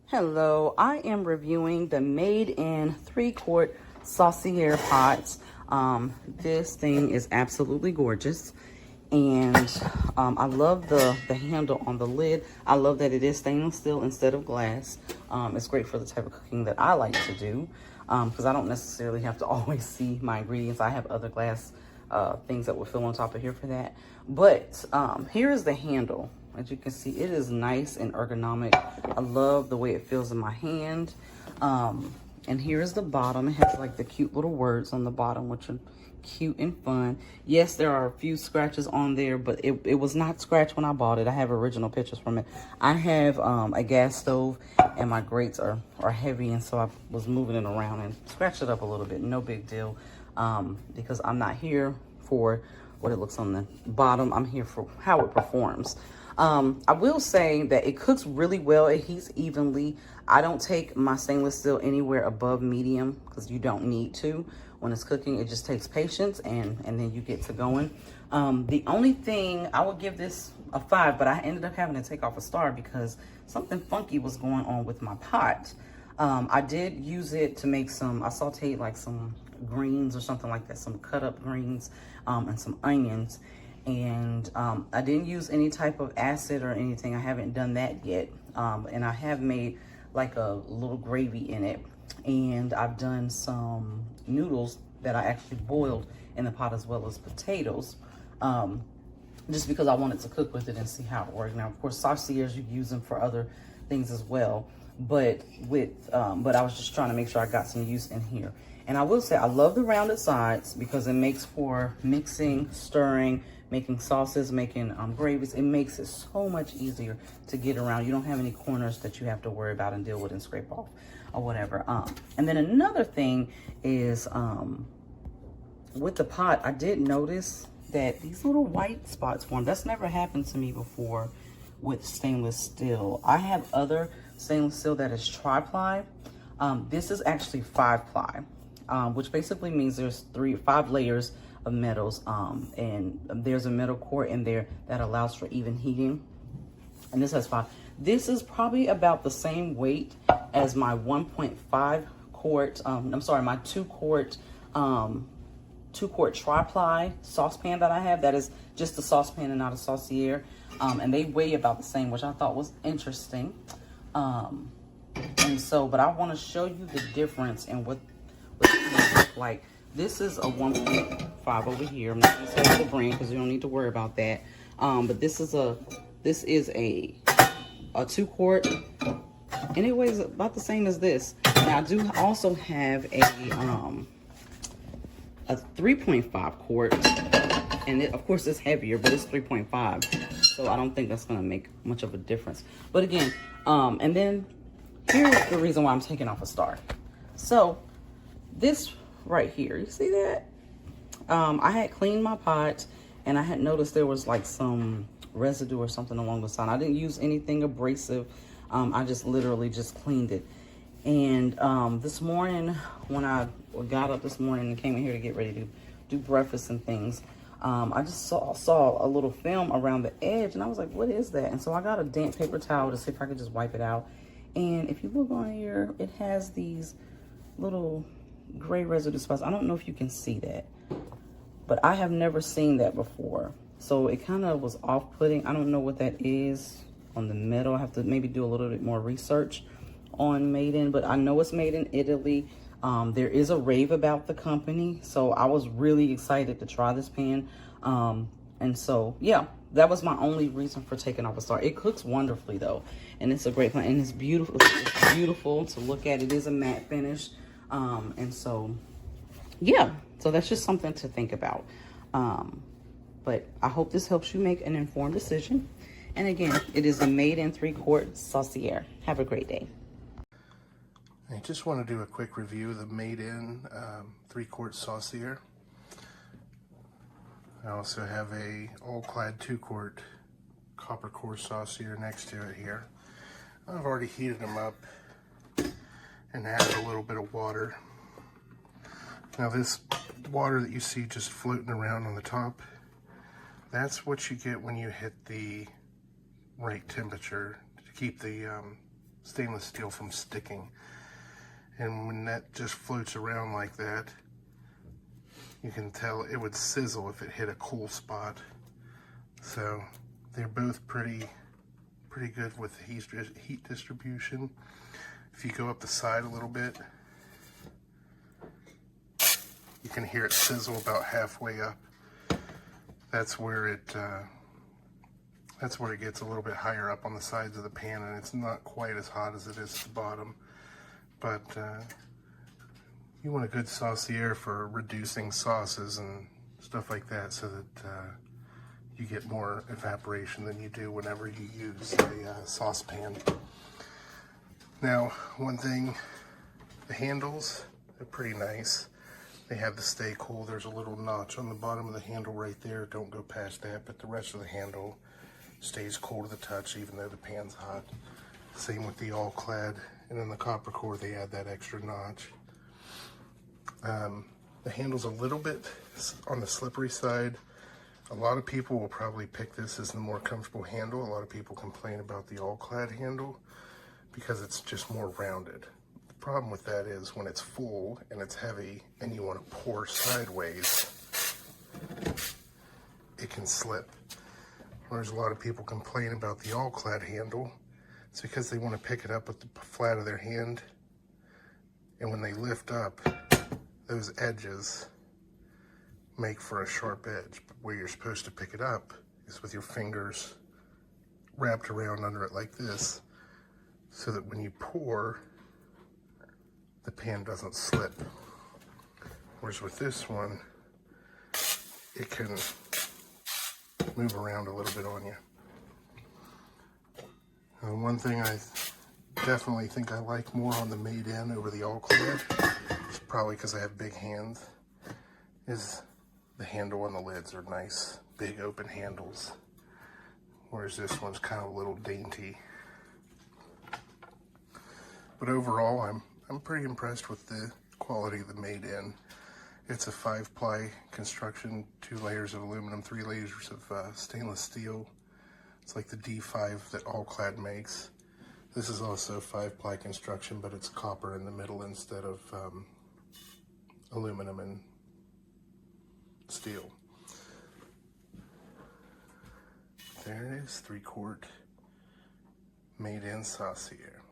Hello, I am reviewing the Made in 3-quart Saucier pots. This thing is absolutely gorgeous. And I love the handle on the lid. I love that it is stainless steel instead of glass. It's great for the type of cooking that I like to do because I don't necessarily have to always see my ingredients. I have other glass things that will fill on top of here for that. But here is the handle. As you can see, it is nice and ergonomic. I love the way it feels in my hand. And here's the bottom. It has like the cute little words on the bottom, which are cute and fun. Yes, there are a few scratches on there, but it was not scratched when I bought it. I have original pictures from it. I have a gas stove and my grates are heavy, and so I was moving it around and scratched it up a little bit. No big deal, because I'm not here for what it looks on the bottom. I'm here for how it performs. I will say that it cooks really well. It heats evenly. I don't take my stainless steel anywhere above medium because you don't need to when it's cooking. It just takes patience and then you get to going. The only thing, I would give this a 5, but I ended up having to take off a star because something funky was going on with my pot. I did use it to make I sauteed like some greens or something like that, some cut up greens and some onions. And I didn't use any type of acid or anything. I haven't done that yet. And I have made like a little gravy in it. And I've done some noodles that I actually boiled in the pot as well as potatoes. Just because I wanted to cook with it and see how it worked. Now, of course, sauciers, you use them for other things as well. But I was just trying to make sure I got some use in here. And I will say, I love the rounded sides because it makes for mixing, stirring, making sauces, making gravies. It makes it so much easier to get around. You don't have any corners that you have to worry about and deal with and scrape off or whatever. And then another thing is with the pot, I did notice that these little white spots form. That's never happened to me before with stainless steel. I have other stainless steel that is tri-ply. This is actually 5-ply, which basically means there's 5 layers of metals, and there's a metal core in there that allows for even heating. And this has 5. This is probably about the same weight as my 1.5 quart, I'm sorry, my 2-quart tri-ply saucepan that I have. That is just a saucepan and not a saucier. And they weigh about the same, which I thought was interesting. And so, but I want to show you the difference in what it looks like. This is a 1.5 over here. I'm not going to say the brand because you don't need to worry about that. But this is a 2-quart, and it weighs about the same as this. Now I do also have a 3.5 quart, and it, of course, it's heavier, but it's 3.5. So I don't think that's going to make much of a difference. But again, and then here's the reason why I'm taking off a star. So this right here, you see that? I had cleaned my pot and I had noticed there was like some residue or something along the side. I didn't use anything abrasive. I just literally just cleaned it. And this morning, when I got up this morning and came in here to get ready to do breakfast and things, I just saw a little film around the edge, and I was like, what is that? And so I got a damp paper towel to see if I could just wipe it out. And if you look on here, it has these little gray residue spots. I don't know if you can see that, but I have never seen that before. So it kind of was off-putting. I don't know what that is on the metal. I have to maybe do a little bit more research on Made In, but I know it's made in Italy. There is a rave about the company, so I was really excited to try this pan. And so, yeah, that was my only reason for taking off a star. It cooks wonderfully, though, and it's a great pan, and it's beautiful. It's beautiful to look at. It is a matte finish. And so, yeah, so that's just something to think about. But I hope this helps you make an informed decision. And again, it is a Made In 3-quart Saucier. Have a great day. I just want to do a quick review of the Made In 3-quart Saucier. I also have a all Clad 2-quart copper core Saucier next to it here. I've already heated them up and added a little bit of water. Now this water that you see just floating around on the top, that's what you get when you hit the right temperature to keep the stainless steel from sticking. And when that just floats around like that, you can tell it would sizzle if it hit a cool spot. So they're both pretty good with heat distribution. If you go up the side a little bit, you can hear it sizzle about halfway up. That's where it gets a little bit higher up on the sides of the pan, and it's not quite as hot as it is at the bottom. But you want a good saucier for reducing sauces and stuff like that, so that you get more evaporation than you do whenever you use a saucepan. Now, one thing, the handles are pretty nice. They have the stay cool. There's a little notch on the bottom of the handle right there. Don't go past that, but the rest of the handle stays cool to the touch even though the pan's hot. Same with the all clad, and then the copper core, they add that extra notch. The handle's a little bit on the slippery side. A lot of people will probably pick this as the more comfortable handle. A lot of people complain about the all clad handle because it's just more rounded. The problem with that is when it's full and it's heavy and you want to pour sideways, it can slip. Whereas a lot of people complain about the all clad handle, it's because they want to pick it up with the flat of their hand, and when they lift up, those edges make for a sharp edge. But where you're supposed to pick it up is with your fingers wrapped around under it like this, so that when you pour, the pan doesn't slip. Whereas with this one, it can move around a little bit on you. One thing I definitely think I like more on the made in over the all clad, it's probably because I have big hands, is the handle on the lids are nice, big open handles, whereas this one's kind of a little dainty. But overall, I'm pretty impressed with the quality of the made in. It's a 5-ply construction, 2 layers of aluminum, 3 layers of stainless steel. It's like the D5 that all clad makes. This is also 5-ply construction, but it's copper in the middle instead of aluminum and steel. There it is, 3 quart made in Saucier.